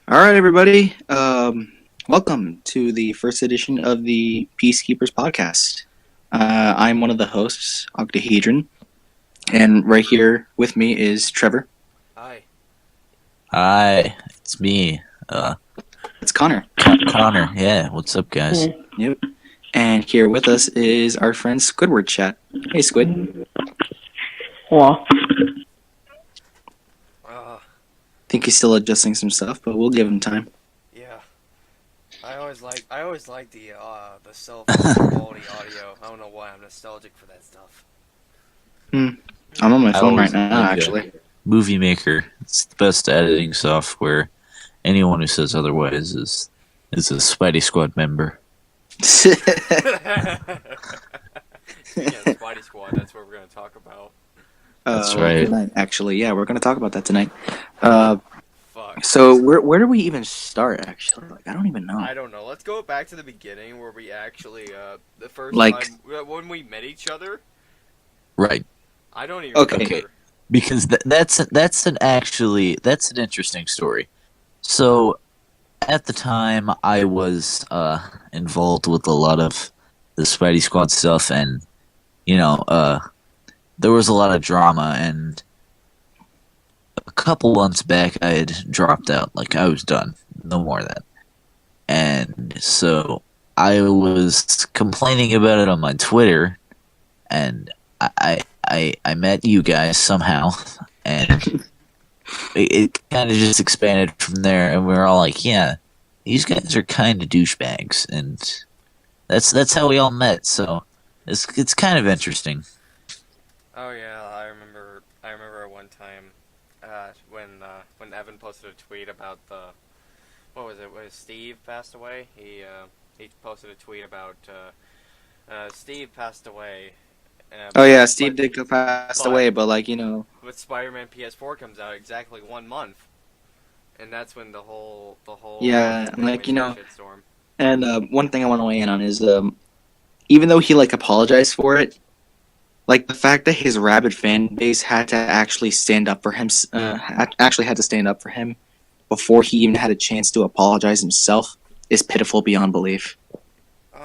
All right, everybody. Welcome to the first edition of the Peacekeepers podcast. I'm one of the hosts, Octahedron, and right here with me is Trevor. Hi. Hi, it's me, It's Connor. Connor. Yeah, what's up, guys? Yep. And here with us is our friend Squidward Chat. Hey, Squid. Hello. Think he's still adjusting some stuff, but we'll give him time. Yeah. I always like the cell phone quality audio. I don't know why I'm nostalgic for that stuff. I'm on my phone right always now, like actually. Movie Maker. It's the best editing software. Anyone who says otherwise is a Spidey Squad member. Yeah, Spidey Squad. That's what we're gonna talk about. That's right. Tonight, actually, yeah, we're going to talk about that tonight. Fuck. So where do we even start? Actually, I don't even know. I don't know. Let's go back to the beginning where we actually the first Like- time when we met each other. Right, I don't even Okay. remember. because that's an interesting story. So, at the time, I was involved with a lot of the Spidey Squad stuff, and there was a lot of drama, and a couple months back I had dropped out. Like, I was done. No more of that. And so I was complaining about it on my Twitter, and I met you guys somehow, and it kind of just expanded from there, and we were all like, yeah, these guys are kind of douchebags, and that's how we all met, so it's kind of interesting. Oh yeah, I remember one time when Evan posted a tweet about what was it? When Steve passed away? He posted a tweet about Steve passed away. Oh yeah, Steve did passed away, but With Spider-Man PS4 comes out exactly 1 month, and that's when the whole Yeah, shitstorm. And one thing I want to weigh in on is even though he apologized for it, the fact that his rabid fan base had to actually stand up for him, actually had to stand up for him before he even had a chance to apologize himself is pitiful beyond belief.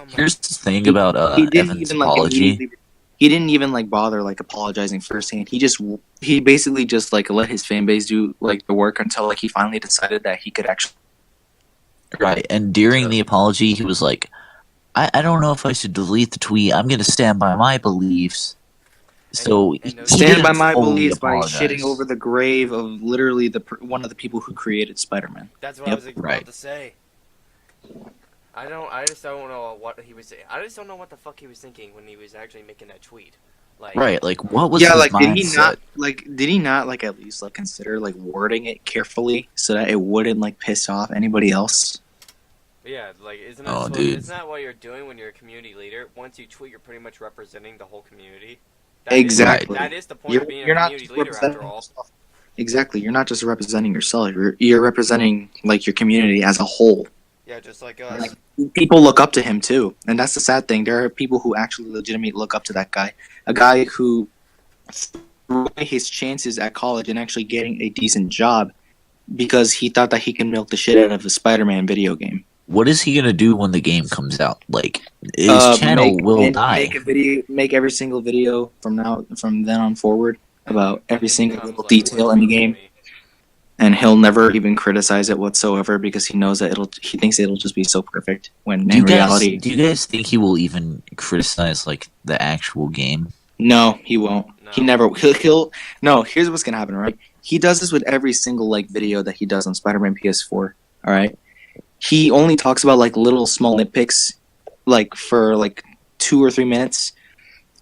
Here's the thing about Evan's apology. He didn't even bother apologizing firsthand. He basically just let his fan base do the work until he finally decided that he could actually. Right, and during the apology, he was like, I don't know if I should delete the tweet. I'm going to stand by my beliefs. So And he Stand by didn't my fully beliefs by apologize. shitting over the grave of literally one of the people who created Spider-Man. That's what I Yep. was about Right. to say. I just don't know what he was saying. I just don't know what the fuck he was thinking when he was actually making that tweet. Right, what was Yeah, his did he mindset? not did he not at least consider wording it carefully so that it wouldn't piss off anybody else? Yeah, isn't that Oh, dude. isn't that what you're doing when you're a community leader? Once you tweet, you're pretty much representing the whole community. Exactly. That is the point of being a not community just leader, representing after all. yourself. Exactly. You're not just representing yourself. You're representing your community as a whole. Yeah, just like us. People look up to him too, and that's the sad thing. There are people who actually legitimately look up to that guy. A guy who threw away his chances at college and actually getting a decent job because he thought that he can milk the shit out of a Spider-Man video game. What is he going to do when the game comes out? His channel will die. Make every single video from then on forward about every single little detail in the game, and he'll never even criticize it whatsoever because he knows that he thinks it'll just be so perfect. When in reality, Do you guys think he will even criticize the actual game? no, he won't. No. He never. He'll. No. Here's what's gonna happen, right? He does this with every single video that he does on Spider-Man PS4. All right. He only talks about little small nitpicks, for 2 or 3 minutes,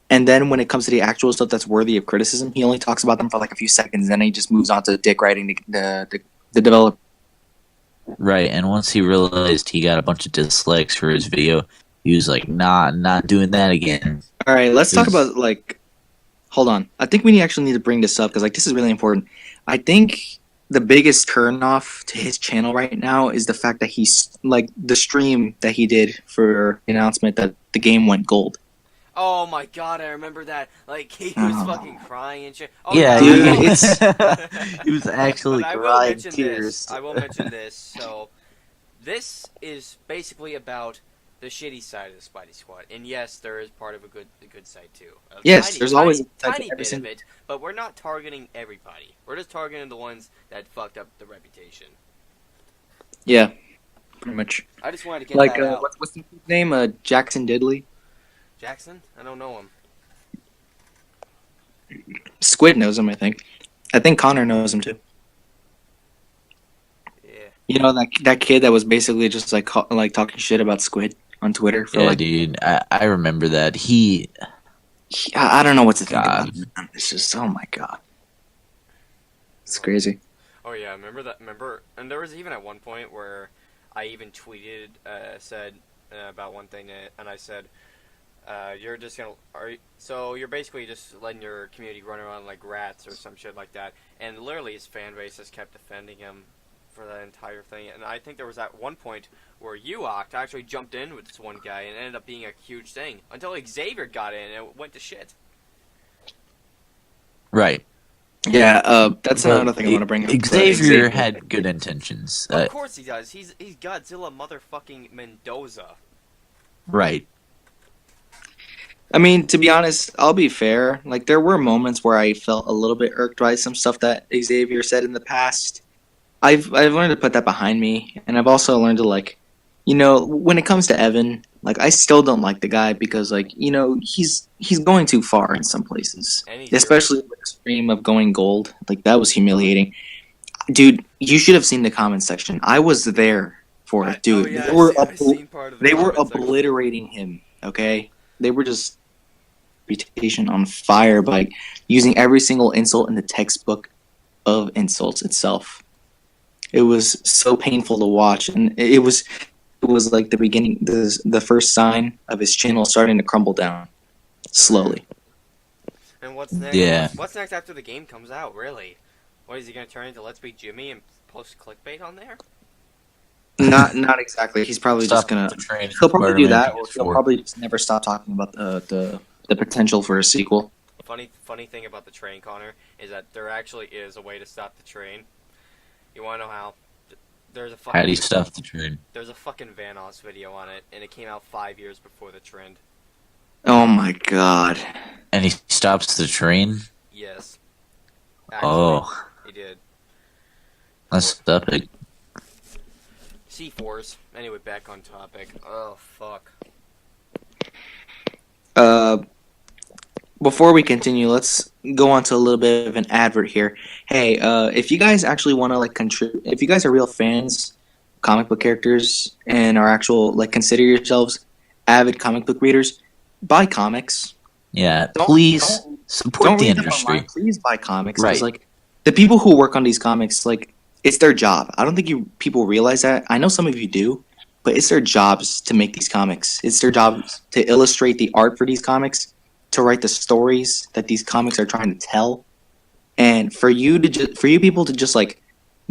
and then when it comes to the actual stuff that's worthy of criticism, he only talks about them for a few seconds, and then he just moves on to dick writing the developer. Right, and once he realized he got a bunch of dislikes for his video, he was like, nah, not doing that again. All right, let's talk about Hold on, I think we actually need to bring this up because this is really important. I think the biggest turnoff to his channel right now is the fact that he's the stream that he did for the announcement that the game went gold. Oh my god, I remember that. Like, he was fucking crying and shit. Oh, Yeah, dude, he, it's- he was actually But I will crying mention tears. this. I will mention this. So, this is basically about the shitty side of the Spidey Squad. And yes, there is part of a good side too. Yes, there's always a side to tiny every bit of single- it, but we're not targeting everybody. We're just targeting the ones that fucked up the reputation. Yeah, pretty much. I just wanted to get Like, that out. what's the name? Jackson Diddley? Jackson? I don't know him. Squid knows him, I think. I think Connor knows him too. Yeah. You know that kid that was basically just like talking shit about Squid on Twitter for Yeah, like. dude, I remember that. He I don't know what to think God. about him. It's just, oh my god, it's crazy. Oh yeah, remember that? Remember, and there was even at one point where I even tweeted, said about one thing, and I said, "You're just so you're basically just letting your community run around like rats or some shit like that." And literally, his fan base just kept defending him for that entire thing. And I think there was at one point where Uoct actually jumped in with this one guy and it ended up being a huge thing until Xavier got in and it went to shit. right. Yeah, that's Well, another thing I want to bring up. Xavier had good intentions. Of course he does. He's Godzilla motherfucking Mendoza. Right. I mean, to be honest, I'll be fair. Like, there were moments where I felt a little bit irked by some stuff that Xavier said in the past. I've learned to put that behind me, and I've also learned to, like, you know, when it comes to Evan, like, I still don't like the guy because, like, you know, he's going too far in some places, especially with the stream of going gold. Like, that was humiliating, dude. You should have seen the comment section. I was there for it, dude. They were obliterating him. Okay, they were just reputation on fire by using every single insult in the textbook of insults itself. It was so painful to watch, and it was like the beginning, the first sign of his channel starting to crumble down slowly. And what's next? Yeah. What's next after the game comes out? Really? What is he gonna turn into? Let's Be Jimmy and post clickbait on there? Not exactly. He's probably just gonna. He'll probably do that, or he'll probably just never stop talking about the potential for a sequel. Funny thing about the train, Connor, is that there actually is a way to stop the train. You wanna know how? There's a fucking. How do you stop the train? There's a fucking Vanoss video on it, and it came out 5 years before the trend. Oh my god. And he stops the train? Yes. Actually, Oh, he did. that's epic. C4s. Anyway, back on topic. Oh fuck. Before we continue, let's go on to a little bit of an advert here. Hey, if you guys actually want to like contribute, if you guys are real fans of comic book characters and are actual like consider yourselves avid comic book readers, buy comics. Yeah, Don't- please don't support the read them industry. online. Please buy comics. 'Cause, Right. like the people who work on these comics, like it's their job. I don't think people realize that. I know some of you do, but it's their jobs to make these comics. It's their jobs to illustrate the art for these comics, to write the stories that these comics are trying to tell, and for you people to just like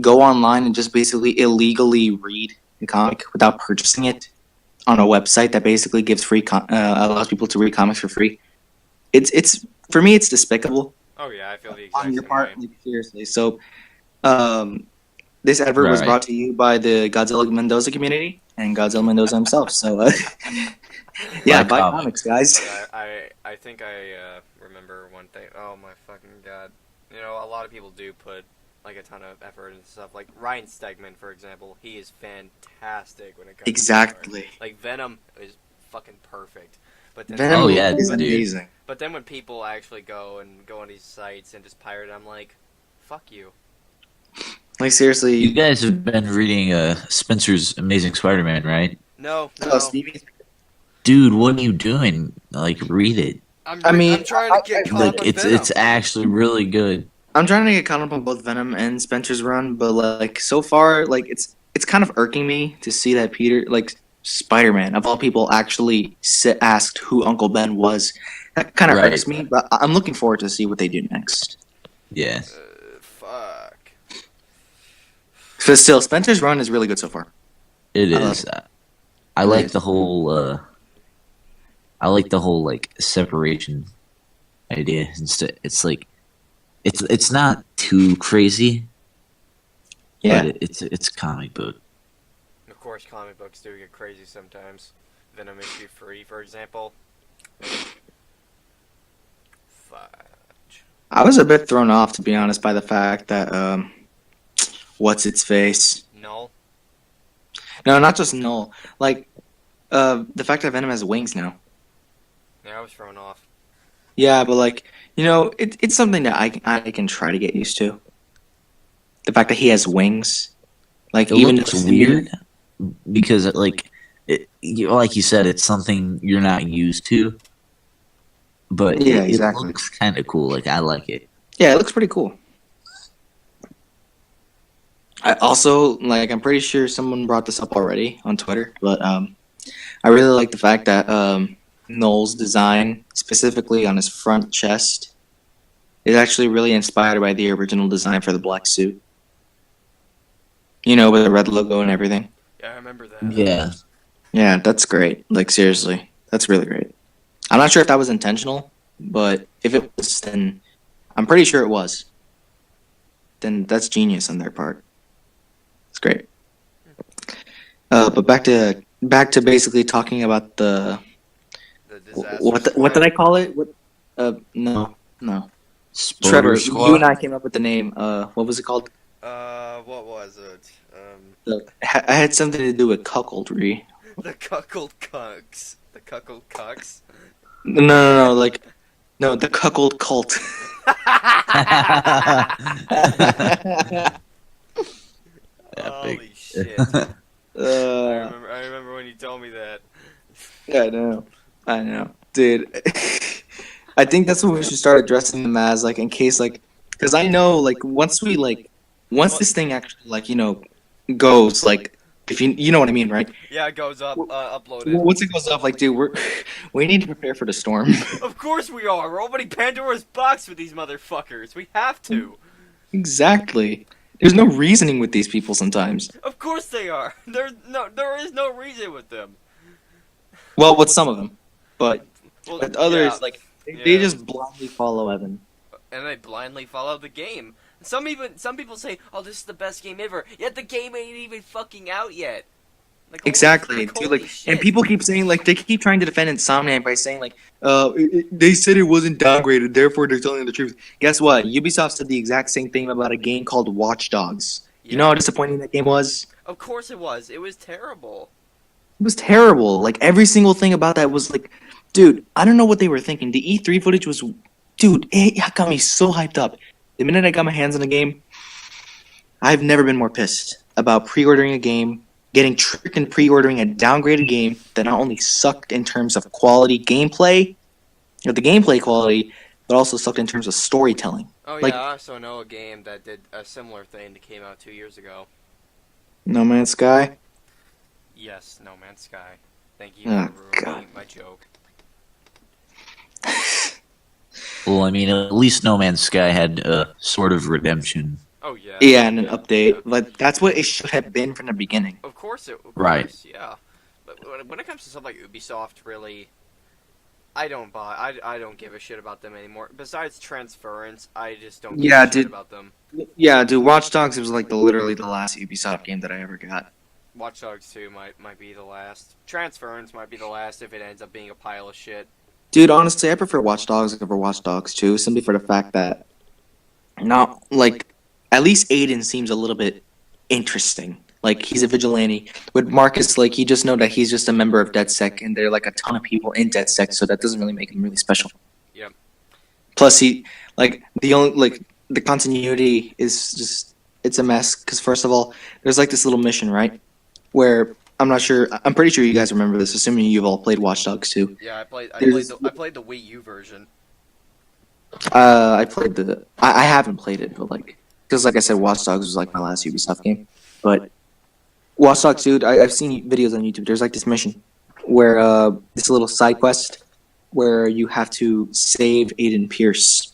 go online and just basically illegally read the comic without purchasing it on a website that basically gives allows people to read comics for free. It's for me, it's despicable Oh yeah, I feel the exact on your same part, way. like, seriously. So, this advert was Right. brought to you by the Godzilla Mendoza community and Godzilla Mendoza himself. So, yeah, Buy buy comics. comics, guys. But I think I remember one thing. Oh my fucking god! You know, a lot of people do put like a ton of effort into stuff. Like Ryan Stegman, for example, he is fantastic when it comes Exactly. to art. Like Venom is fucking perfect. But then Venom Oh, yeah, is dude. amazing. But then when people actually go on these sites and just pirate, I'm like, fuck you. Like, seriously. You guys have been reading Spencer's Amazing Spider-Man, right? No. Oh, Stevie. Dude, what are you doing? Like, read it. I'm mean, trying to get caught Like, up on it's Venom. it's actually really good. I'm trying to get caught up on both Venom and Spencer's run, but like so far, like it's kind of irking me to see that Peter, like Spider-Man of all people, actually asked who Uncle Ben was. That kind of Right. irks me, but I'm looking forward to see what they do next. Yeah. Fuck. But still, Spencer's run is really good so far. It I love is. I like the whole. I like the whole like separation idea. Instead, it's like it's not too crazy, Yeah. but it's comic book. Of course, comic books do get crazy sometimes. Venom issue 3, for example. Fudge. I was a bit thrown off, to be honest, by the fact that what's its face? Null. No, not just Null. Like the fact that Venom has wings now. Yeah, I was thrown off. Yeah, but like it's something that I can try to get used to. The fact that he has wings, like It even looks just weird because like like you said, it's something you're not used to. But Yeah, it exactly. looks kind of cool. Like I like it. Yeah, it looks pretty cool. I also like. I'm pretty sure someone brought this up already on Twitter, but I really like the fact that Noel's design, specifically on his front chest, is actually really inspired by the original design for the black suit. You know, with the red logo and everything. Yeah, I remember that. Yeah. Yeah, that's great. Like seriously, that's really great. I'm not sure if that was intentional, but if it was, then I'm pretty sure it was. Then that's genius on their part. It's great. But back to basically talking about the The disaster. what did I call it? What? No. Spidey Trevor, Squad? you and I came up with the name. What was it called? What was it? I had something to do with cuckoldry. The cuckold cucks. The cuckold cucks. No, like no, the cuckold cult. Holy shit. Uh, I remember when you told me that. Yeah, I know, dude. I think that's what we should start addressing them as, like, in case, like, because I know, like, once this thing actually, like, goes, like, if you know what I mean, right? Yeah, it goes up, uploaded. Once it goes up, like, dude, we need to prepare for the storm. Of course we are. We're opening Pandora's box with these motherfuckers. We have to. Exactly. There's no reasoning with these people sometimes. Of course they are. There is no reason with them. Well, with some of them, but Well, with others, yeah, like, they yeah. just blindly follow Evan. And they blindly follow the game. Some people say, "Oh, this is the best game ever." Yet the game ain't even fucking out yet. Like, Exactly, dude. holy Like, shit. and people keep saying, like, they keep trying to defend Insomniac by saying, like, they said it wasn't downgraded, therefore they're telling the truth. Guess what? Ubisoft said the exact same thing about a game called Watch Dogs. You know how disappointing that game was? Of course it was. It was terrible. It was terrible. Like, every single thing about that was like, dude, I don't know what they were thinking. The E3 footage was, dude, it got me so hyped up. The minute I got my hands on the game, I've never been more pissed about pre-ordering a game, getting tricked and pre-ordering a downgraded game that not only sucked in terms of quality gameplay, the gameplay quality, but also sucked in terms of storytelling. Oh Like- yeah, I also know a game that did a similar thing that came out 2 years ago. No Man's Sky? Yes, No Man's Sky. Thank you Oh, for God. ruining my joke. Well, I mean, at least No Man's Sky had a sort of redemption. Oh yeah. Yeah, and an update. But that's what it should have been from the beginning. Of course it. Of Right. Course, yeah. But when it comes to stuff like Ubisoft, really, I don't buy. I don't give a shit about them anymore. Besides Transference, I just don't give Yeah, a shit dude. about them. Yeah, dude, Watch Dogs was like literally the last Ubisoft game that I ever got. Watch Dogs 2 might be the last. Transference might be the last if it ends up being a pile of shit. Dude, honestly, I prefer Watch Dogs over Watch Dogs 2, simply for the fact that not like at least Aiden seems a little bit interesting. Like he's a vigilante. With Marcus, like you just know that he's just a member of DedSec, and there are like a ton of people in DedSec, so that doesn't really make him really special. Yep. Plus, he like the continuity is just it's a mess. Because first of all, there's like this little mission, right, where I'm pretty sure you guys remember this, assuming you've all played Watch Dogs 2. Yeah, I played There's- the Wii U version. I played I haven't played it, but like, because like I said, Watch Dogs was like my last Ubisoft game. But Watch Dogs, dude, I've seen videos on YouTube. There's like this mission where this little side quest where you have to save Aiden Pierce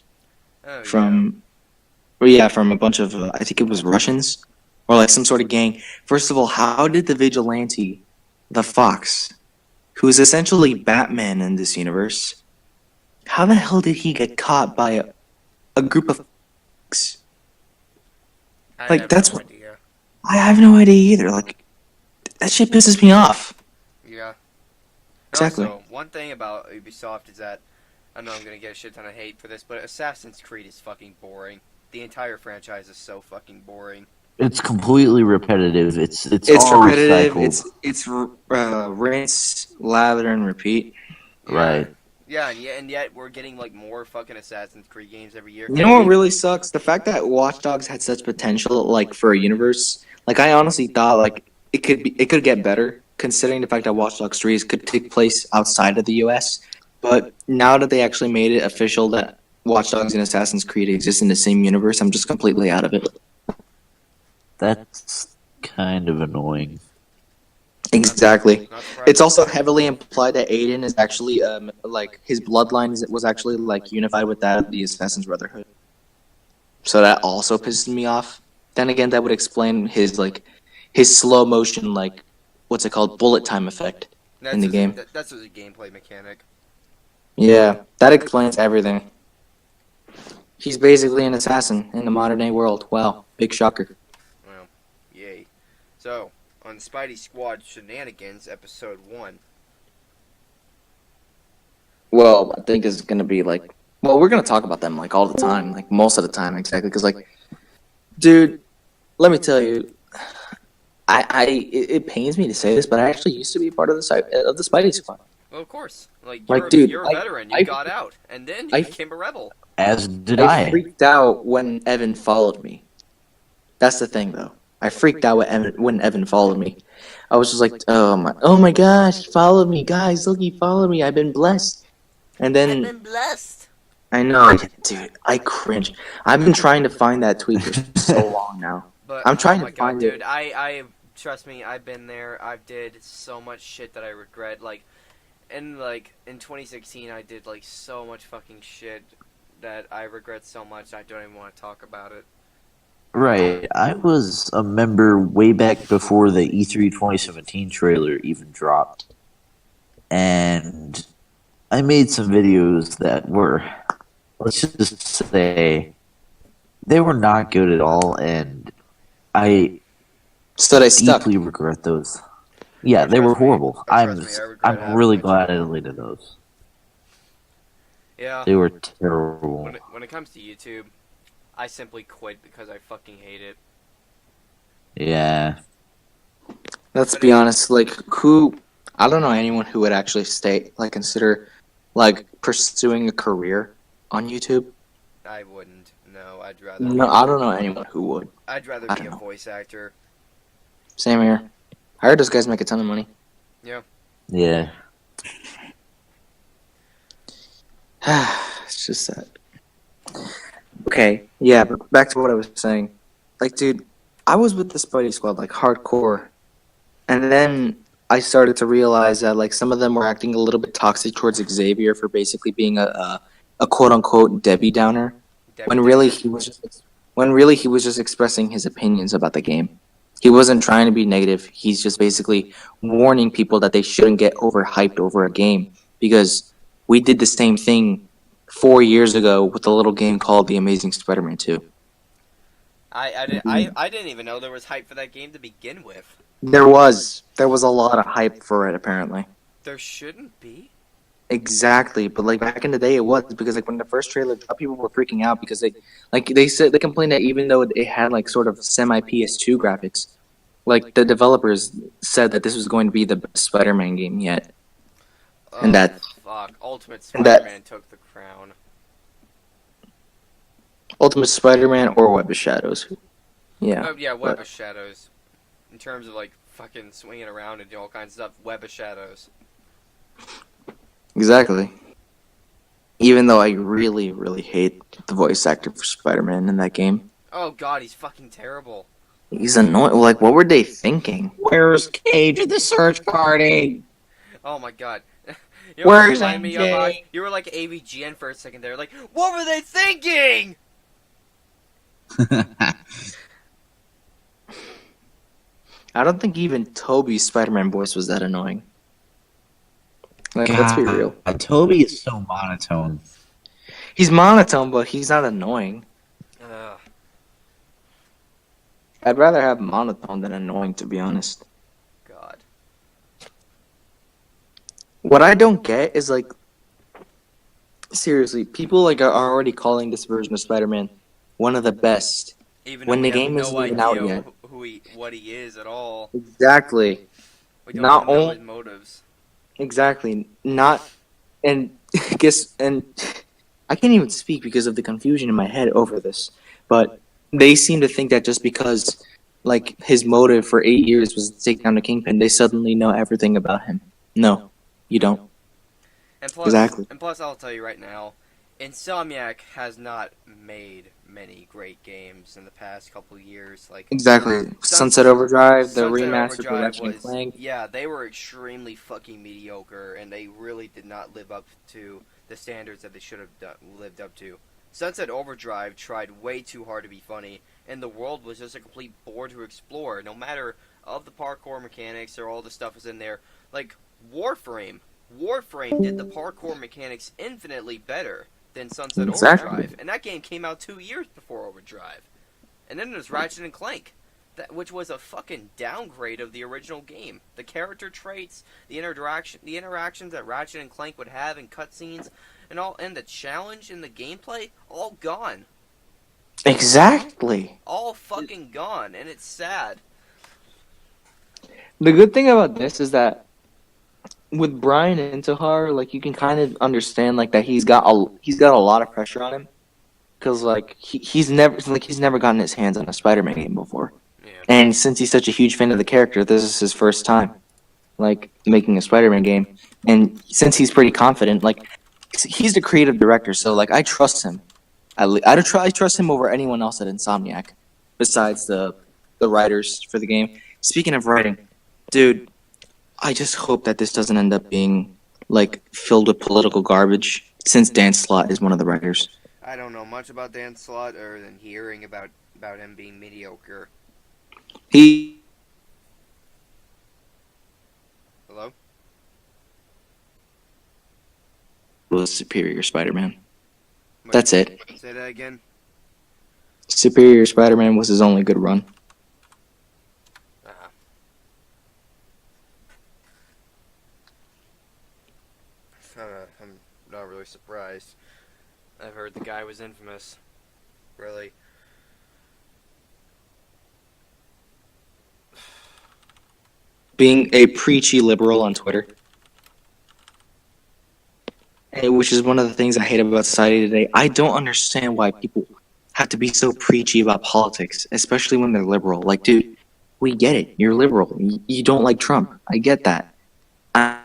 Oh, from from a bunch of I think it was Russians or like some sort of gang. First of all, how did the vigilante, the Fox, who's essentially Batman in this universe, how the hell did he get caught by a group of f***s? I Like, have that's no what idea. I have no idea either. Like, that shit pisses me off. Yeah. Exactly. Also, one thing about Ubisoft is that I know I'm gonna get a shit ton of hate for this, but Assassin's Creed is fucking boring. The entire franchise is so fucking boring. It's completely repetitive. It's It's all repetitive. recycled. It's rinse, lather, and repeat. Right. Yeah, and yet we're getting like more fucking Assassin's Creed games every year. You know what really sucks? The fact that Watch Dogs had such potential, like for a universe. Like I honestly thought, like it could get better, considering the fact that Watch Dogs 3 could take place outside of the U.S. But now that they actually made it official that Watch Dogs and Assassin's Creed exist in the same universe, I'm just completely out of it. That's kind of annoying. Exactly. Not surprising. It's also heavily implied that Aiden is actually like his bloodline was actually like unified with that of the Assassin's Brotherhood. So that also pisses me off. Then again, that would explain his slow motion, like what's it called, bullet time effect in the game. That's a gameplay mechanic. Yeah, that explains everything. He's basically an assassin in the modern day world. Wow, big shocker. Well, yay. So, on Spidey Squad Shenanigans, Episode 1. Well, I think it's gonna be like, well, we're gonna talk about them like all the time, like most of the time, exactly. Because like, dude, let me tell you, it pains me to say this, but I actually used to be part of the Spidey Squad. Well, of course. Like, Dude, you're a veteran. You got out. And then you became a rebel. As did I I. freaked out when Evan followed me. That's the thing, though. I freaked out when Evan followed me. I was just like, oh my gosh, he followed me, guys! Look, he followed me. I've been blessed. And then blessed. I know, dude, I cringe. I've been trying to find that tweet for so long now. But, I'm trying oh my to God, find dude, it. I trust me, I've been there. I did so much shit that I regret. Like, in 2016, I did like so much fucking shit that I regret so much. I don't even want to talk about it. Right. I was a member way back before the E3 2017 trailer even dropped. And I made some videos that were, let's just say, they were not good at all, and I So they stuck. deeply regret those. Yeah, they were horrible. I'm really glad I deleted those. Yeah. They were terrible. When it comes to YouTube, I simply quit because I fucking hate it. Yeah. Let's be honest. Like, I don't know anyone who would actually consider, pursuing a career on YouTube. I wouldn't. No, I'd rather. No, I don't know anyone who would. I'd rather I be a don't know. voice actor. Same here. I heard those guys make a ton of money. Yeah. Yeah. It's just sad. Okay, yeah, but back to what I was saying. Like, dude, I was with the Spidey Squad, like, hardcore. And then I started to realize that, like, some of them were acting a little bit toxic towards Xavier for basically being a quote-unquote Debbie Downer. When really he was just expressing his opinions about the game. He wasn't trying to be negative. He's just basically warning people that they shouldn't get overhyped over a game, because we did the same thing 4 years ago with a little game called The Amazing Spider-Man 2. I didn't even know there was hype for that game to begin with. There was a lot of hype for it, apparently. There shouldn't be. Exactly, but like back in the day, it was because like when the first trailer dropped, people were freaking out because they complained that even though it had like sort of semi PS2 graphics, like the developers said that this was going to be the best Spider-Man game yet, and that Fuck, Ultimate and that- Spider-Man took the crown. Ultimate Spider-Man or Web of Shadows, yeah. Oh yeah, Web but- of Shadows. In terms of like fucking swinging around and doing all kinds of stuff, Web of Shadows. Exactly. Even though I really, really hate the voice actor for Spider-Man in that game. Oh god, he's fucking terrible. He's annoying. Like, what were they thinking? Where's Cage at the search party? Oh my god. Where's You were like AVGN for a second there. Like, what were they thinking? I don't think even Toby's Spider-Man voice was that annoying. Like, let's be real. Toby is so monotone. He's monotone, but he's not annoying. Ugh. I'd rather have monotone than annoying, to be honest. God. What I don't get is, like, seriously, people like are already calling this version of Spider-Man one of the best. Even When though we the have game no isn't even out idea yet. what he is at all. Exactly. We don't Not even know only- his motives. Exactly. Not and guess and I can't even speak because of the confusion in my head over this. But they seem to think that just because like his motive for 8 years was to take down the Kingpin, they suddenly know everything about him. No, you don't. And plus, Exactly. I'll tell you right now, Insomniac has not made many great games in the past couple of years. Like Exactly. Sunset Overdrive, the Sunset remaster for Overdrive Ratchet and Clank. yeah, they were extremely fucking mediocre, and they really did not live up to the standards that they should have lived up to. Sunset Overdrive tried way too hard to be funny, and the world was just a complete bore to explore. No matter of the parkour mechanics or all the stuff was in there, like Warframe did the parkour mechanics infinitely better than Sunset Exactly. Overdrive, and that game came out 2 years before Overdrive. And then there's Ratchet and Clank, which was a fucking downgrade of the original game. The character traits, the interactions that Ratchet and Clank would have in cutscenes, and the challenge in the gameplay, all gone. Exactly. All fucking gone, and it's sad. The good thing about this is that with Brian Intihar, like you can kind of understand like that he's got a lot of pressure on him because like he's never gotten his hands on a Spider-Man game before, Yeah. and since he's such a huge fan of the character, this is his first time like making a Spider-Man game, and since he's pretty confident, like he's the creative director, so like I trust him. I trust him over anyone else at Insomniac, besides the writers for the game. Speaking of writing, dude. I just hope that this doesn't end up being like filled with political garbage. Since Dan Slott is one of the writers, I don't know much about Dan Slott other than hearing about him being mediocre. he Hello? was Superior Spider-Man. Wait, That's it. Say that again. Superior Spider-Man was his only good run. I'm not really surprised. I've heard the guy was infamous. Really. Being a preachy liberal on Twitter, which is one of the things I hate about society today. I don't understand why people have to be so preachy about politics, especially when they're liberal. Like, dude, we get it. You're liberal. You don't like Trump. I get that. I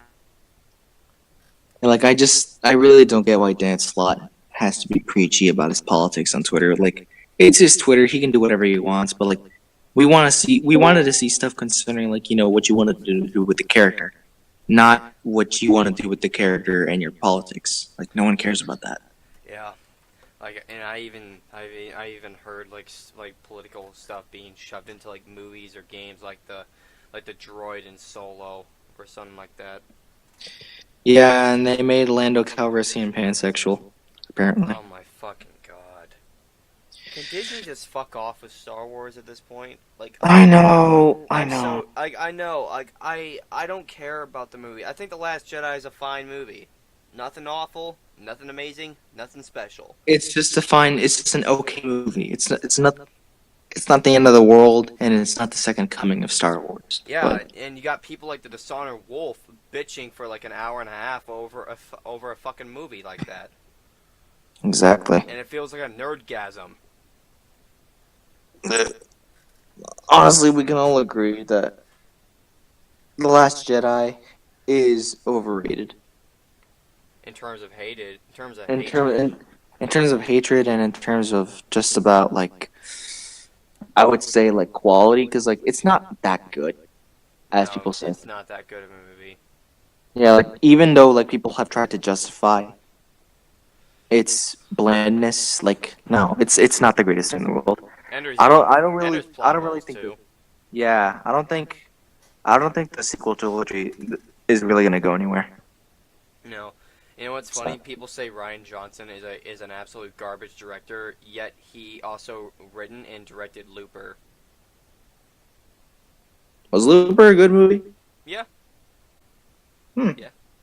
really don't get why Dan Slott has to be preachy about his politics on Twitter. Like, it's his Twitter; he can do whatever he wants. But like, we wanted to see stuff concerning like what you wanted to do with the character, not what you want to do with the character and your politics. Like, no one cares about that. Yeah. Like, and I even heard like political stuff being shoved into like movies or games, like the droid in Solo or something like that. Yeah, and they made Lando Calrissian pansexual, apparently. Oh my fucking god! Can Disney just fuck off with Star Wars at this point? Like, I know. I know. Like, I don't care about the movie. I think The Last Jedi is a fine movie. Nothing awful, nothing amazing, nothing special. It's just an okay movie. It's not the end of the world, and it's not the second coming of Star Wars. Yeah, But and you got people like the Dishonored Wolf bitching for like an hour and a half over a fucking movie like that, exactly. and it feels like a nerdgasm. Honestly, we can all agree that The Last Jedi is overrated. In terms of hatred. In terms of hatred and in terms of just about like I would say like quality, because like it's not that good, as people say. It's not that good of a movie. Yeah, like even though like people have tried to justify its blandness, like no, it's not the greatest thing in the world. I don't really think too. I don't think the sequel trilogy is really gonna go anywhere. You know what's funny? People say Rian Johnson is an absolute garbage director, yet he also written and directed Looper. Was Looper a good movie? Yeah. Hmm.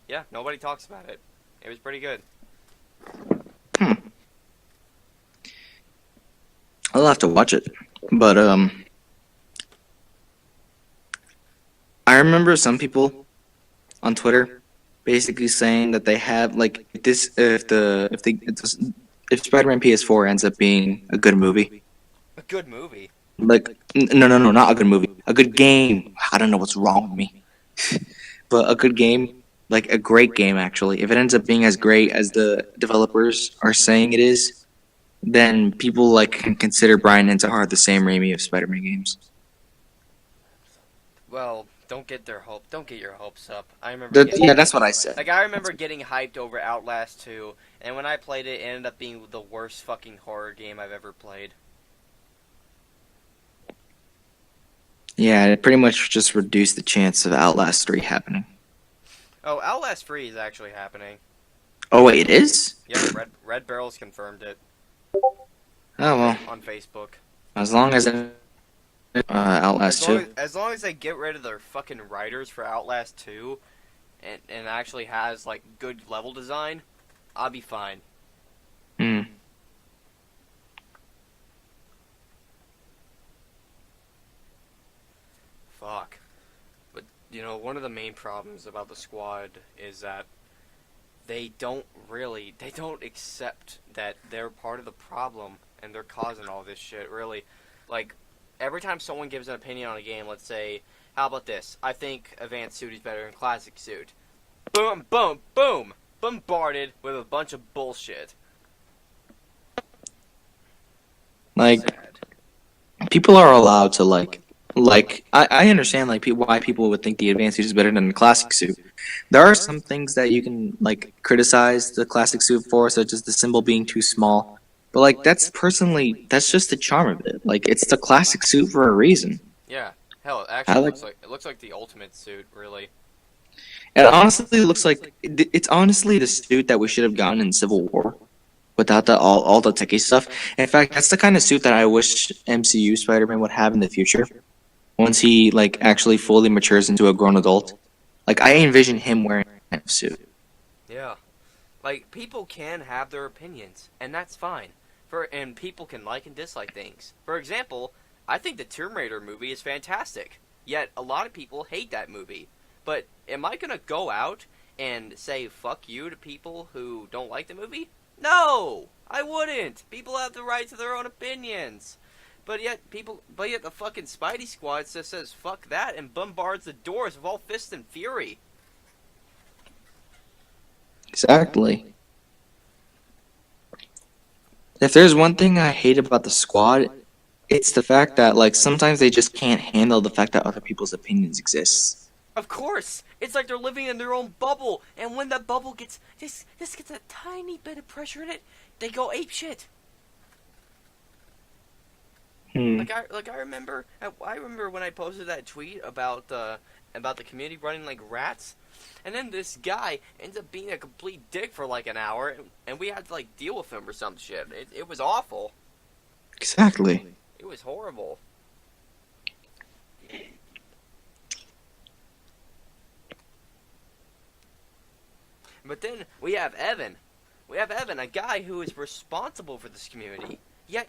Yeah, nobody talks about it. It was pretty good. I'll have to watch it. But I remember some people on Twitter basically saying that they have like this if Spider-Man PS4 ends up being a good movie. A good movie. Like no, not a good movie. A good game. I don't know what's wrong with me. But a good game, like a great game actually. If it ends up being as great as the developers are saying it is, then people like can consider Brian and Zahar the Sam Raimi of Spider-Man games. Well, don't get your hopes up. I remember. That's what I said. Like, I remember getting hyped over Outlast 2, and when I played it, it ended up being the worst fucking horror game I've ever played. Yeah, it pretty much just reduced the chance of Outlast 3 happening. Oh, Outlast 3 is actually happening. Oh wait, it is? Yeah, Red Barrel's confirmed it. Oh well. On Facebook. As long as Outlast 2. As long as they get rid of their fucking writers for Outlast 2, and actually has like good level design, I'll be fine. Fuck. But, one of the main problems about the squad is that they don't accept that they're part of the problem and they're causing all this shit, really. Like, every time someone gives an opinion on a game, let's say, how about this? I think Advanced Suit is better than Classic Suit. Boom, boom, boom! Bombarded with a bunch of bullshit. Like, Sad. people are allowed to I understand why people would think the Advanced Suit is better than the Classic Suit. There are some things that you can criticize the Classic Suit for, such as the symbol being too small. But that's just the charm of it. It's the Classic Suit for a reason. Yeah, hell, it actually looks like the Ultimate Suit, really. It honestly looks like it's honestly the suit that we should have gotten in Civil War, without all the techie stuff. In fact, that's the kind of suit that I wish MCU Spider-Man would have in the future. Once he actually fully matures into a grown adult, I envision him wearing that kind of suit. Yeah, people can have their opinions, and that's fine. And people can like and dislike things. For example, I think the Tomb Raider movie is fantastic. Yet a lot of people hate that movie. But am I gonna go out and say fuck you to people who don't like the movie? No, I wouldn't. People have the right to their own opinions. But yet the fucking Spidey Squad just says fuck that and bombards the doors with all fists and fury. Exactly. If there's one thing I hate about the squad, it's the fact that sometimes they just can't handle the fact that other people's opinions exist. Of course, it's like they're living in their own bubble, and when that bubble gets gets a tiny bit of pressure in it, they go ape shit. I remember when I posted that tweet about the community running like rats, and then this guy ends up being a complete dick for an hour, and we had to deal with him or some shit. It was awful. Exactly. It was horrible. But then we have Evan. A guy who is responsible for this community. Yet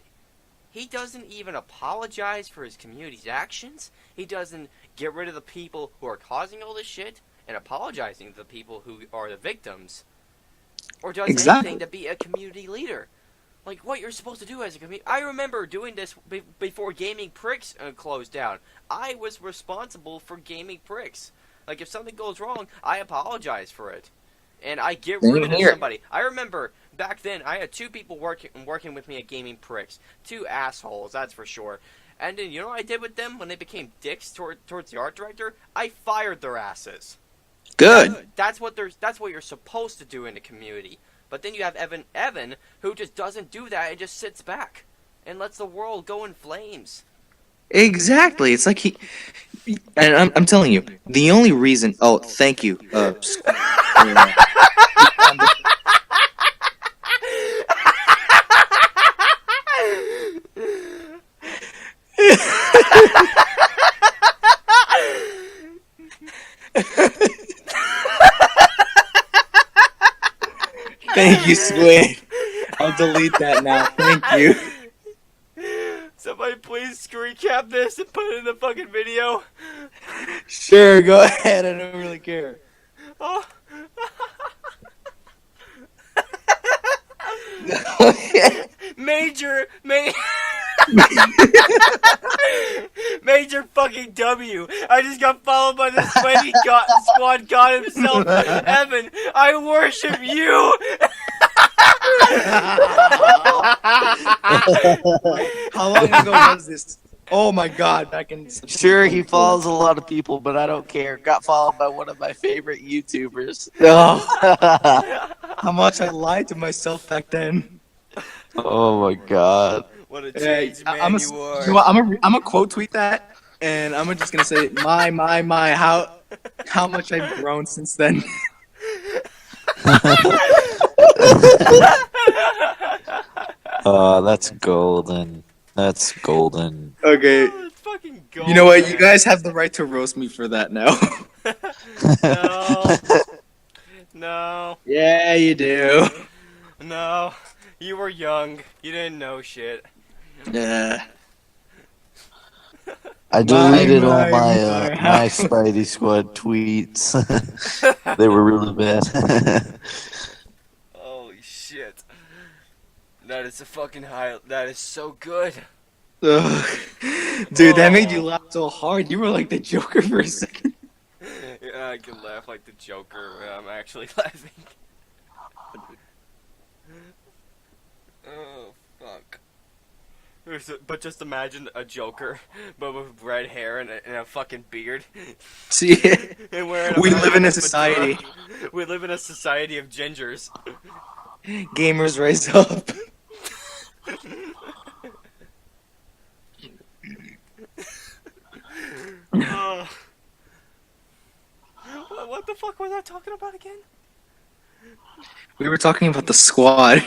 he doesn't even apologize for his community's actions. He doesn't get rid of the people who are causing all this shit and apologizing to the people who are the victims. Or does anything to be a community leader. What you're supposed to do as a community. I remember doing this before Gaming Pricks closed down. I was responsible for Gaming Pricks. If something goes wrong, I apologize for it. And I get rid of somebody. I remember back then I had two people working with me at Gaming Pricks. Two assholes, that's for sure. And then you know what I did with them when they became dicks towards the art director? I fired their asses. Good. That's what you're supposed to do in the community. But then you have Evan who just doesn't do that and just sits back and lets the world go in flames. Exactly. It's like and I'm telling you, the only reason. Oh, thank you. Thank you, Squid. I'll delete that now. Thank you. Somebody please screen cap this and put it in the fucking video. Sure, go ahead. I don't really care. Oh. Major Major fucking W. I just got followed by the Spidey Squad god himself, Evan. I worship you. How long ago was this? Oh my god, back in Sure, he follows a lot of people, but I don't care. Got followed by one of my favorite YouTubers. Oh, how much I lied to myself back then. Oh my god. What a changed man I'm you are. You know what, I'm gonna quote tweet that, and I'm just gonna say, my, how much I've grown since then. Oh, that's golden. That's golden. Okay. Oh, it's fucking gold, You know what? man. You guys have the right to roast me for that now. No. No. Yeah, you do. No. You were young. You didn't know shit. Yeah. I deleted all my, my my. my Spidey Squad tweets. They were really bad. Holy shit. That is a fucking high. That is so good. Ugh. Dude, that made you laugh so hard. You were like the Joker for a second. Yeah, I can laugh like the Joker when I'm actually laughing. Oh, fuck. But just imagine a Joker, but with red hair and a fucking beard. See, And wearing we live in a fedora. society. We live in a society of gingers. Gamers rise up. Uh, what the fuck was I talking about again? We were talking about the squad.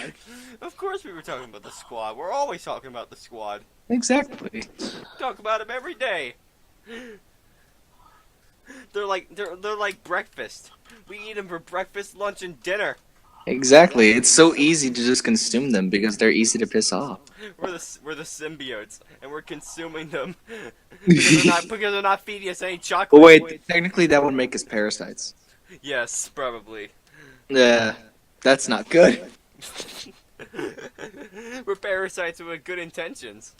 Of course we were talking about the squad. We're always talking about the squad. Exactly. Talk about them every day. They're like breakfast. We eat them for breakfast, lunch, and dinner. Exactly. It's so easy to just consume them because they're easy to piss off. We're the symbiotes, and we're consuming them because they're not feeding us any chocolate. But wait, technically that would make us parasites. Yes, probably. Yeah, that's not good. We're parasites with good intentions.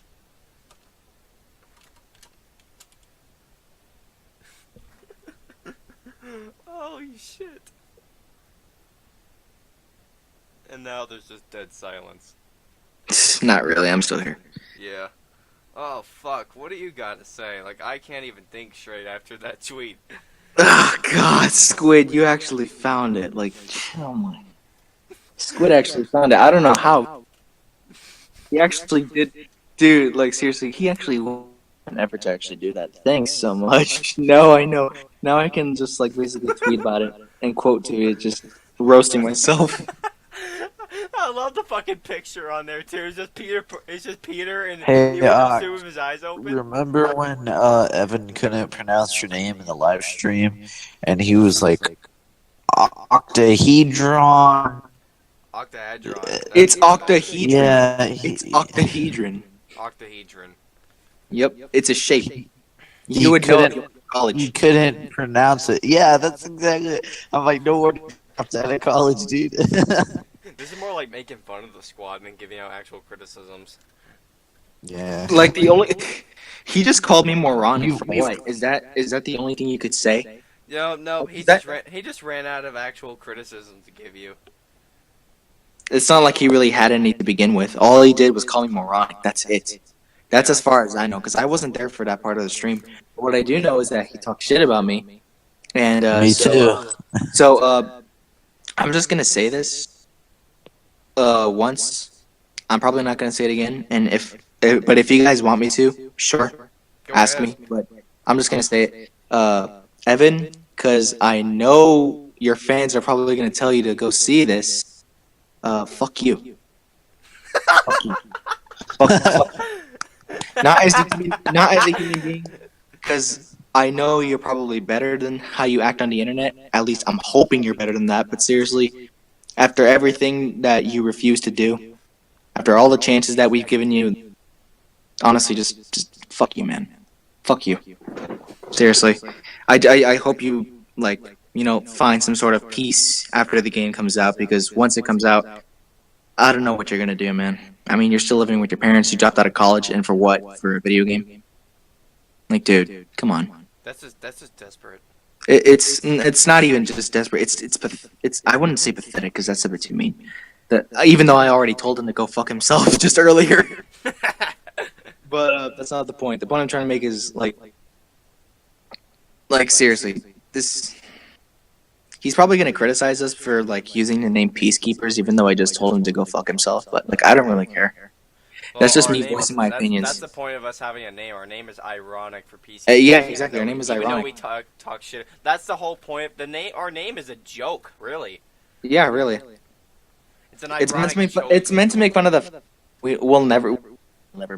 Holy shit. And now there's just dead silence. Not really. I'm still here. Yeah. Oh, fuck. What do you got to say? Like, I can't even think straight after that tweet. Oh God, Squid, you actually found it. Like, oh my. Squid actually found it. I don't know how. He actually did. Dude, like, seriously, he actually went an effort to actually do that. Thanks so much. No, I know. Now I can just, like, basically tweet about it and quote to it, just roasting myself. I love the fucking picture on there, too. It's just Peter and Hey, he was just with his eyes open. Remember when Evan couldn't pronounce your name in the live stream, and he was like, octahedron? Octahedron. It's octahedron. Yeah, It's octahedron. Octahedron. Yep, it's a shape. He You would know it couldn't- in college. you couldn't pronounce it. Yeah, that's exactly it. I'm like, no one outside of college, dude. This is more like making fun of the squad than giving out actual criticisms. Yeah. Like the only, he just called me moronic. What is that? Is that the only thing you could say? No, he That- just ran out of actual criticism to give you. It's not like he really had any to begin with. All he did was call me moronic. That's it. That's as far as I know, because I wasn't there for that part of the stream. But what I do know is that he talked shit about me. And Me too. So I'm just gonna say this once. I'm probably not gonna say it again. And but if you guys want me to, sure, Go ask ahead. me. But I'm just gonna say it, Evan, because I know your fans are probably gonna tell you to go see this. Fuck you. Fuck you. Fuck. Not as a human being, because I know you're probably better than how you act on the internet. At least I'm hoping you're better than that. But seriously, after everything that you refuse to do, after all the chances that we've given you, honestly, just fuck you, man. Fuck you. Seriously. I hope you, like, find some sort of peace after the game comes out, because once it comes out, I don't know what you're gonna do, man. I mean, you're still living with your parents, you dropped out of college, and for what? For a video game? Like, dude, come on. That's just desperate. It's not even just desperate. It's I wouldn't say pathetic, because that's a bit too mean. Even though I already told him to go fuck himself just earlier. But that's not the point. The point I'm trying to make is like seriously, he's probably gonna criticize us for like using the name Peacekeepers, even though I just told him to go fuck himself. But like, I don't really care. Well, That's just our me name- voicing my that's- opinions. That's the point of us having a name. Our name is ironic for PC. Yeah, exactly. Our name is Even though ironic. we talk shit. That's the whole point. Our name is a joke, really. Yeah, really. It's an ironic joke. It's meant to make fun of the. We'll never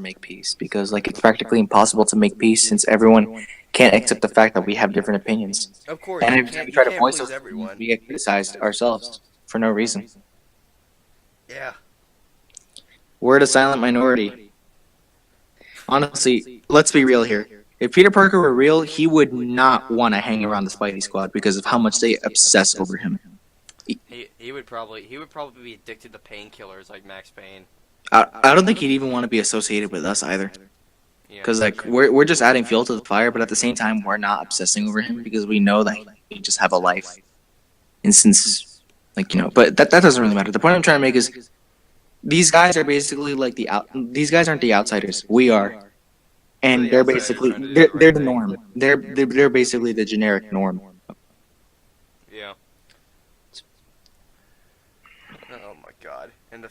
make peace, because like it's practically impossible to make peace since everyone can't accept the fact that we have different opinions. Of course, And you every time can't- we try you to can't voice please those, everyone. we get criticized ourselves for no reason. Yeah. We're the silent minority. Honestly, let's be real here. If Peter Parker were real, he would not want to hang around the Spidey Squad because of how much they obsess over him. He would probably be addicted to painkillers like Max Payne. I don't think he'd even want to be associated with us either. Yeah. Because like we're just adding fuel to the fire, but at the same time we're not obsessing over him because we know that he just have a life. And since but that doesn't really matter. The point I'm trying to make is these guys are basically like these guys aren't the outsiders. We are. And The they're outsiders basically trying to do the right they're the thing. norm. They're basically the generic norm. Yeah. Oh my god. And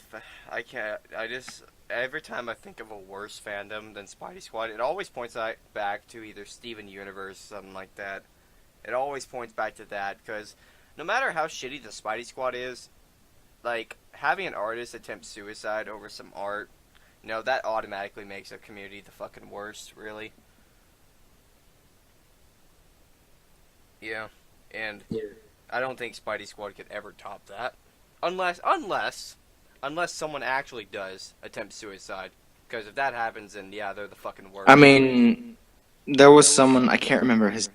I can't. I just every time I think of a worse fandom than Spidey Squad, it always points back to either Steven Universe, something like that. It always points back to that, because no matter how shitty the Spidey Squad is, like having an artist attempt suicide over some art, that automatically makes a community the fucking worst, really. Yeah, and I don't think Spidey Squad could ever top that, unless someone actually does attempt suicide. Because if that happens, then yeah, they're the fucking worst. I mean, there was someone, I can't remember his.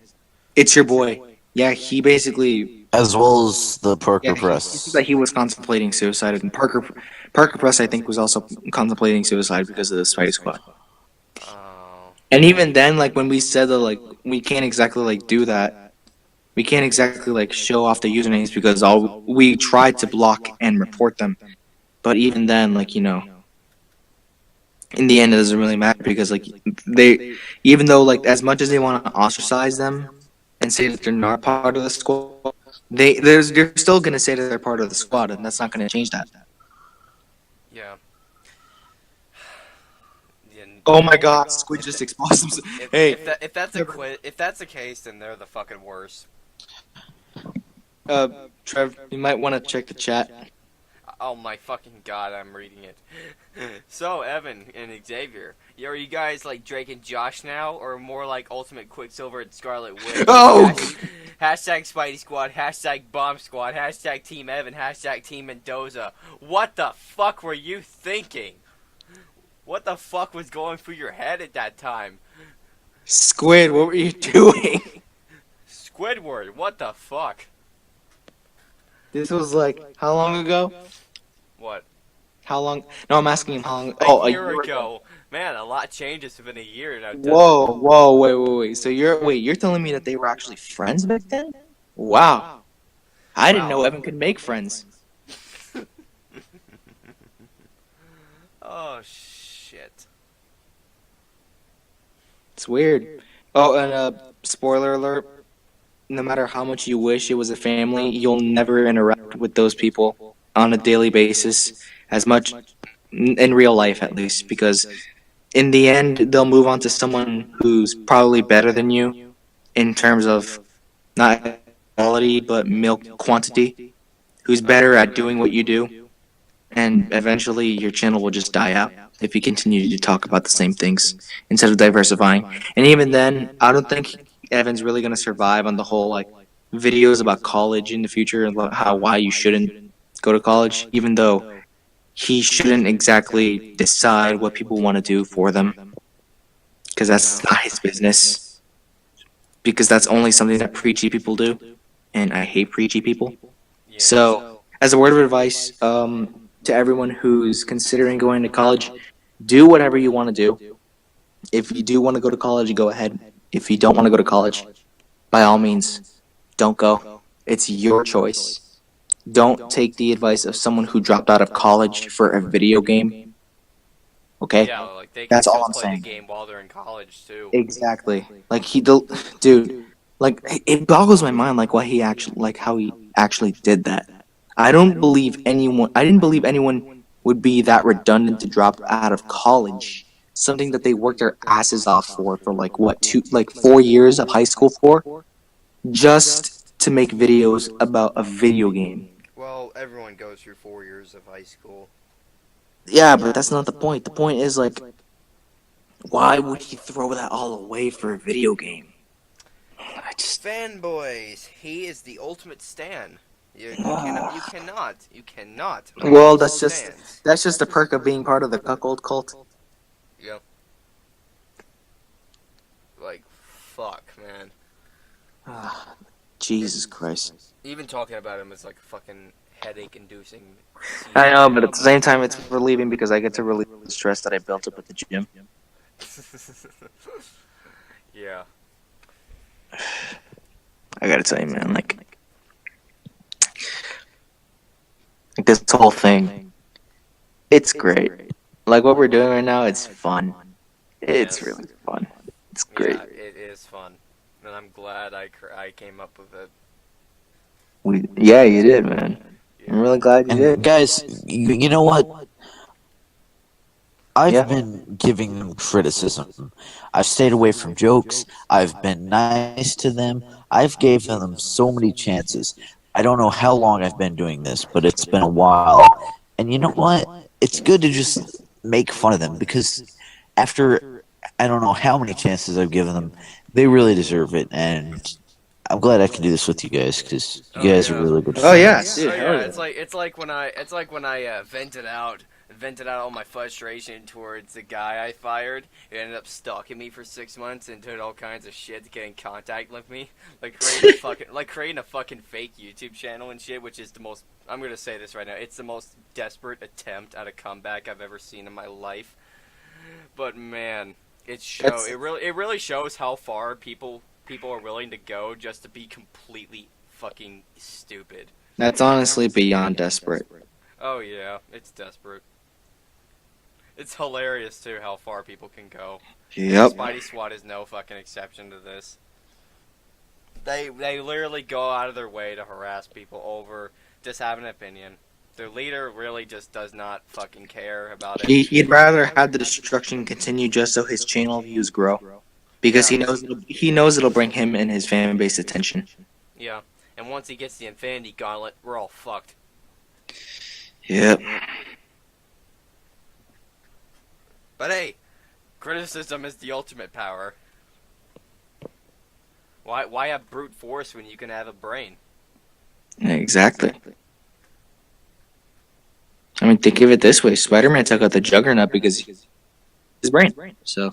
It's your boy. Yeah, he basically. As well as the Parker Yeah, Press. he said that he was contemplating suicide, and Parker Press, I think, was also contemplating suicide because of the Spidey Squad. Oh. And even then, like when we said that, like we can't exactly like do that. We can't exactly like show off the usernames because we tried to block and report them, but even then, like in the end, it doesn't really matter because like even though like as much as they want to ostracize them and say that they're not part of the squad, they're still gonna say that they're part of the squad, and that's not gonna change that. Yeah. Oh my God, Squid just exposed himself. Hey, If that's the case, then they're the fucking worst. Trev, you might want to check the chat. Oh my fucking god, I'm reading it. So, Evan and Xavier, are you guys like Drake and Josh now, or more like Ultimate Quicksilver and Scarlet Witch? Oh! Hashtag Spidey Squad, hashtag Bomb Squad, hashtag Team Evan, hashtag Team Mendoza. What the fuck were you thinking? What the fuck was going through your head at that time? Squid, what were you doing? Squidward, what the fuck? This was like how long ago? What? How long? No, I'm asking him how long. A year ago. Man, a lot changes within a year now. Whoa, wait. So you're telling me that they were actually friends back then? Wow. I didn't know Evan could make friends. Oh shit. It's weird. Oh, and spoiler alert. No matter how much you wish it was a family, you'll never interact with those people on a daily basis as much in real life, at least, because in the end, they'll move on to someone who's probably better than you in terms of not quality, but milk quantity, who's better at doing what you do, and eventually your channel will just die out if you continue to talk about the same things instead of diversifying. And even then, I don't think Evan's really going to survive on the whole like videos about college in the future and why you shouldn't go to college, even though he shouldn't exactly decide what people want to do for them, because that's not his business. Because that's only something that preachy people do, and I hate preachy people. Yeah. So, as a word of advice, to everyone who's considering going to college, do whatever you want to do. If you do want to go to college, go ahead. If you don't want to go to college, by all means, don't go. It's your choice. Don't take the advice of someone who dropped out of college for a video game. Okay? Yeah, like they can That's all still I'm play saying. the game while they're in college too. Exactly. Like dude, like it boggles my mind like why he actually like how he actually did that. I didn't believe anyone would be that redundant to drop out of college. Something that they worked their asses off for like what 4 years of high school for, just to make videos about a video game. Well, everyone goes through 4 years of high school. Yeah, but that's not the point. The point is like, why would he throw that all away for a video game? I just Fanboys, he is the ultimate stan. You cannot. well, that's just the perk of being part of the cuckold cult. Yep. Like, fuck, man. Jesus Christ. Even talking about him is like fucking headache-inducing. I know, but at the same time, it's relieving because I get to relieve the stress that I built up at the gym. Yeah. I gotta tell you, man, like this whole thing, it's great. Like what we're doing right now, it's fun. It's Yes. really fun. It's great. Yeah, it is fun. And I'm glad I came up with it. Yeah, you did, man. I'm really glad you And did. guys, you know what? I've Yeah. been giving them criticism. I've stayed away from jokes. I've been nice to them. I've given them so many chances. I don't know how long I've been doing this, but it's been a while. And you know what? It's good to just make fun of them because after I don't know how many chances I've given them, they really deserve it. And I'm glad I can do this with you guys because you guys are really good Oh, friends. yeah. Dude, hell yeah. It's like when I vented out all my frustration towards the guy I fired. He ended up stalking me for 6 months and did all kinds of shit to get in contact with me, like creating a fucking fake YouTube channel and shit, which is the most. I'm gonna say this right now. It's the most desperate attempt at a comeback I've ever seen in my life. But man, it really shows how far people are willing to go just to be completely fucking stupid. That's honestly beyond desperate. Oh yeah, it's desperate. It's hilarious too how far people can go. Yep. Spidey Squad is no fucking exception to this. They literally go out of their way to harass people over just have an opinion. Their leader really just does not fucking care about it. He'd rather have the destruction continue just so his channel views grow, because Yeah. he knows it'll bring him and his fan base attention. Yeah, and once he gets the Infinity Gauntlet, we're all fucked. Yep. But hey, criticism is the ultimate power. Why have brute force when you can have a brain? Exactly. I mean, think of it this way: Spider-Man took out the Juggernaut because his brain. So.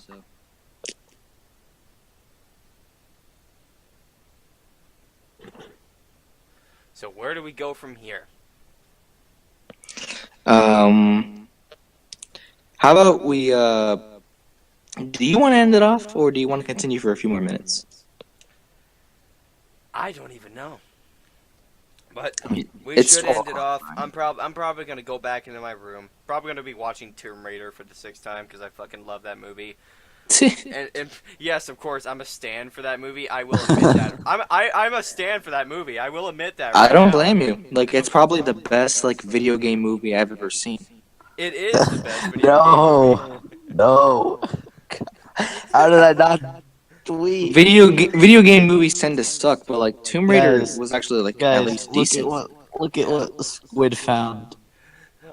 So where do we go from here? How about we, do you want to end it off, or do you want to continue for a few more minutes? I don't even know. But I mean, we it's should end it 12 off. o'clock. I'm probably gonna go back into my room. Probably gonna be watching Tomb Raider for the 6th time because I fucking love that movie. And yes, of course, I'm a stan for that movie. I will admit that. I'm a stan for that movie. I will admit that. I Right don't now. blame you. Like, it's probably the best, like, video game movie I've ever seen. It is the best video game movie. No. How did I not tweet? Video game movies tend to suck, but, like, Tomb Raider Guys, was actually, like, at Guys, least look decent. at what Squid found.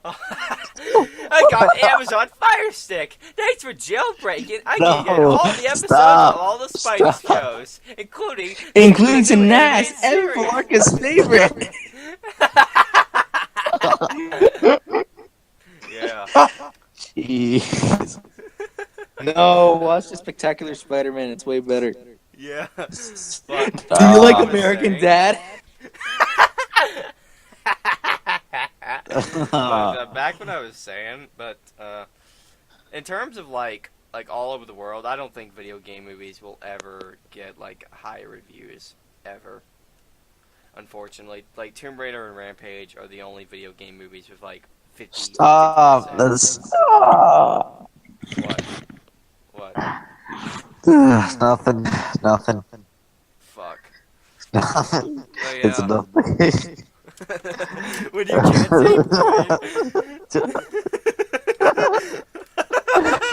I got Amazon Fire Stick. Thanks for jailbreaking. I can get No, all the episodes stop, of all the Spidey stop. shows, including Including the new Nas, animated and series. Florka's favorite. Jeez. No, watch the Spectacular Spider-Man. It's way better. Yeah. But Do you like I was American saying- Dad? But back when I was saying, in terms of like all over the world, I don't think video game movies will ever get like high reviews ever. Unfortunately, like Tomb Raider and Rampage are the only video game movies with like 50. Stop. 50%. Stop. What? Nothing. Nothing. Fuck. Nothing. But It's yeah, enough. when you can't save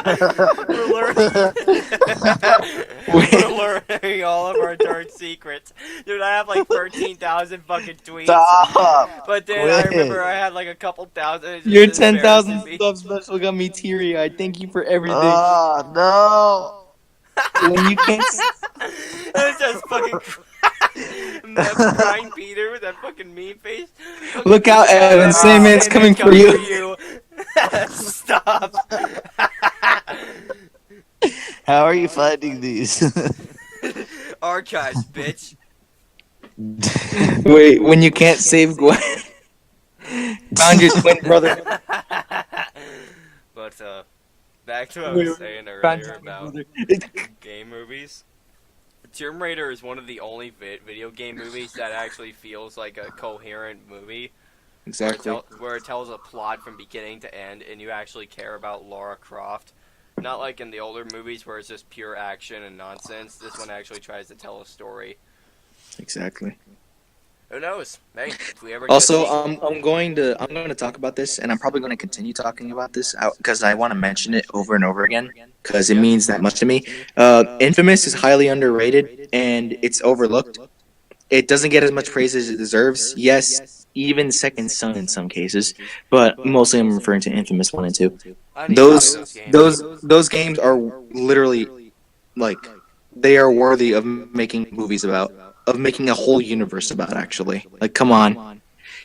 We're learning. We're learning all of our dark secrets. Dude, I have like 13,000 fucking tweets. Stop. But then I remember I had like a couple thousand. It's Your just 10,000 embarrassing me. sub special got me teary-eyed. Thank you for everything. No. When you can't... It's just fucking that crying Peter with that fucking mean face. Look out, Evan. Sandman's coming for you. Stop. How are you finding these? Archives, bitch. Wait, when you can't save Gwen. Found your twin brother. But back to what I was saying earlier about game movies. Tomb Raider is one of the only video game movies that actually feels like a coherent movie. Exactly. Where it tells a plot from beginning to end, and you actually care about Lara Croft. Not like in the older movies where it's just pure action and nonsense. This one actually tries to tell a story. Exactly. Who knows? Hey, if we ever Also, get I'm going to talk about this, and I'm probably going to continue talking about this because I want to mention it over and over again because it means that much to me. Infamous is highly underrated and it's overlooked. It doesn't get as much praise as it deserves. Yes, even Second Son in some cases, but mostly I'm referring to Infamous 1 and 2. I need to play those games. Those games are literally like they are worthy of making movies about, of making a whole universe about. Actually, like, come on,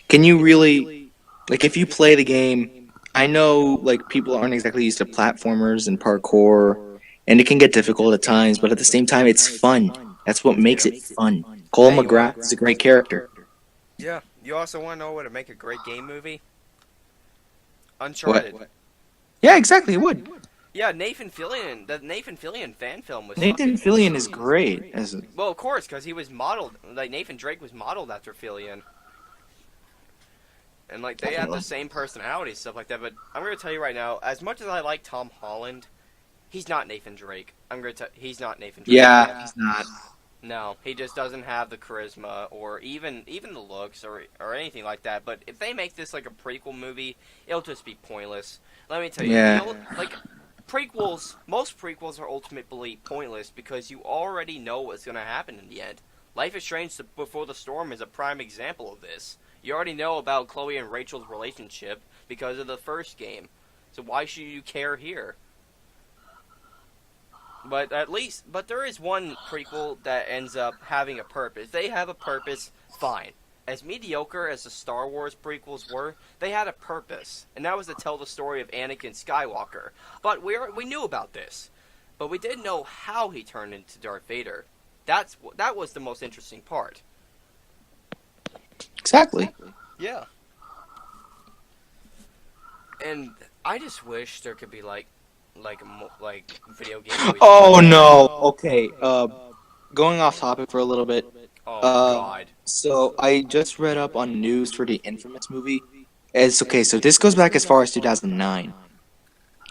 can you really, like, if you play the game? I know like people aren't exactly used to platformers and parkour, and it can get difficult at times, but at the same time, it's fun. That's what makes it fun. Cole McGrath is a great character. Yeah, you also want to know what would make a great game movie? Uncharted. What? Yeah, exactly. It would. Yeah, Nathan Fillion. The Nathan Fillion fan film was. Nathan Fillion is great. Well, of course, because he was modeled. Like Nathan Drake was modeled after Fillion, and like they have the same personality, stuff like that. But I'm gonna tell you right now, as much as I like Tom Holland, he's not Nathan Drake. He's not Nathan Drake. Yeah, he's not. No, he just doesn't have the charisma or even the looks or anything like that. But if they make this like a prequel movie, it'll just be pointless. Let me tell you, like prequels, most prequels are ultimately pointless because you already know what's going to happen in the end. Life is Strange Before the Storm is a prime example of this. You already know about Chloe and Rachel's relationship because of the first game. So why should you care here? But there is one prequel that ends up having a purpose. They have a purpose, fine. As mediocre as the Star Wars prequels were, they had a purpose, and that was to tell the story of Anakin Skywalker. But we knew about this, but we didn't know how he turned into Darth Vader. That was the most interesting part. Exactly. Yeah. And I just wish there could be like video game movies. Oh no. Okay. Going off topic for a little bit. Oh God. So I just read up on news for the Infamous movie. So this goes back as far as 2009.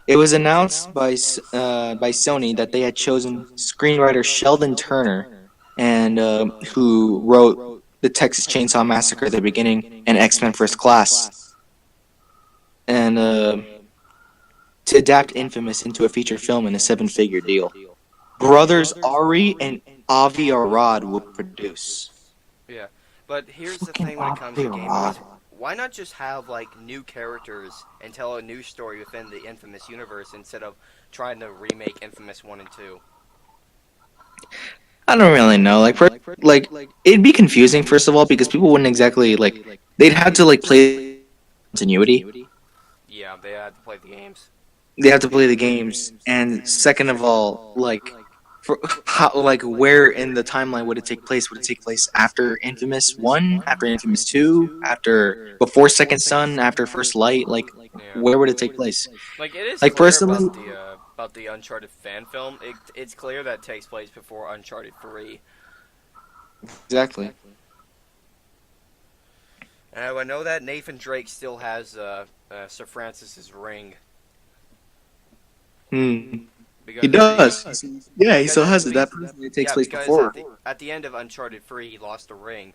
It was announced by Sony that they had chosen screenwriter Sheldon Turner, and who wrote the Texas Chainsaw Massacre at the beginning and X-Men First Class, and to adapt Infamous into a feature film in a 7-figure deal. Brothers Ari and Avi Arad will produce. Yeah, but here's the thing when it comes to game movies. Why not just have, like, new characters and tell a new story within the Infamous universe instead of trying to remake Infamous 1 and 2? I don't really know. Like, it'd be confusing, first of all, because people wouldn't exactly, like, they'd have to, like, play continuity. Yeah, they had to play the games. they have to play the games, and second of all, like, for how, like, where in the timeline would it take place? Would it take place after Infamous 1, after Infamous 2, after before Second Son, after First Light? Like, Yeah. where would it take place? Like, it is Like, clear personally, about the Uncharted fan film. It's clear that it takes place before Uncharted 3. exactly. And I know that Nathan Drake still has Sir Francis's ring. Because He does. Yeah, he still has it. That it takes place because before. at the end of Uncharted 3, he lost the ring.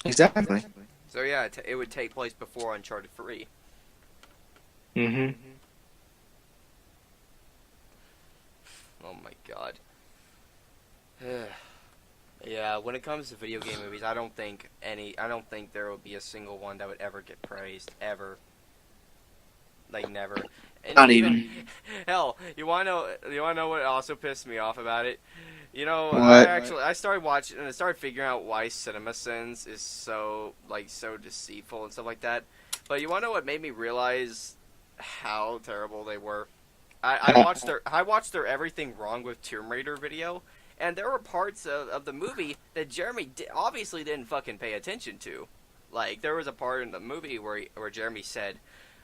Exactly. So yeah, it would take place before Uncharted 3. Mm-hmm. Oh my god. Yeah, when it comes to video game movies, I don't think there will be a single one that would ever get praised ever. Like, never. And Not even. Hell, you wanna know what also pissed me off about it? You know, What? I started watching and I started figuring out why CinemaSins is so deceitful and stuff like that. But you wanna know what made me realize how terrible they were? I watched their Everything Wrong with Tomb Raider video, and there were parts of the movie that Jeremy obviously didn't fucking pay attention to. Like, there was a part in the movie where Jeremy said,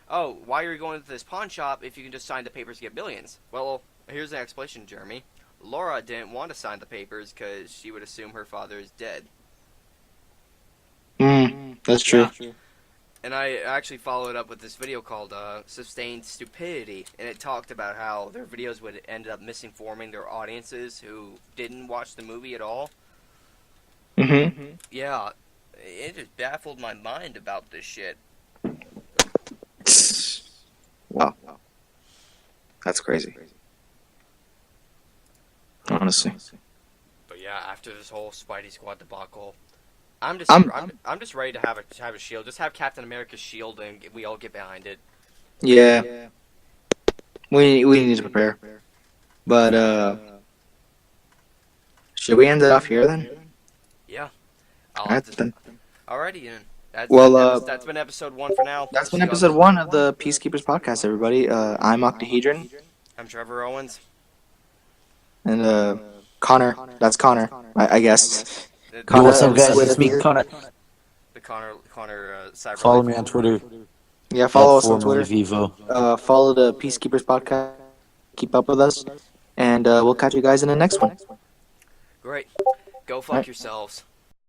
"Oh, why are you going to this pawn shop if you can just sign the papers to get billions?" Well, here's the explanation, Jeremy. Laura didn't want to sign the papers because she would assume her father is dead. That's true. Yeah. And I actually followed up with this video called Sustained Stupidity, and it talked about how their videos would end up misinforming their audiences who didn't watch the movie at all. Mm-hmm. Yeah, it just baffled my mind about this shit. Wow. That's crazy. Honestly. But yeah, after this whole Spidey Squad debacle, I'm just ready to have a shield. Just have Captain America's shield, and we all get behind it. Yeah. We need to prepare. But should we end it off here then? Yeah. Alright then. Alrighty then. That's been episode 1 for now. That's been episode 1 of the Peacekeepers podcast, everybody. I'm Octahedron. I'm Trevor Owens. And Connor. That's Connor, I guess. Yo, what's up, guys? It's me, Connor. The Connor Cyber. Follow me on Twitter. Yeah, follow us on Formerly Twitter. Vivo. Follow the Peacekeepers podcast. Keep up with us. And we'll catch you guys in the next one. Great. Go fuck yourselves.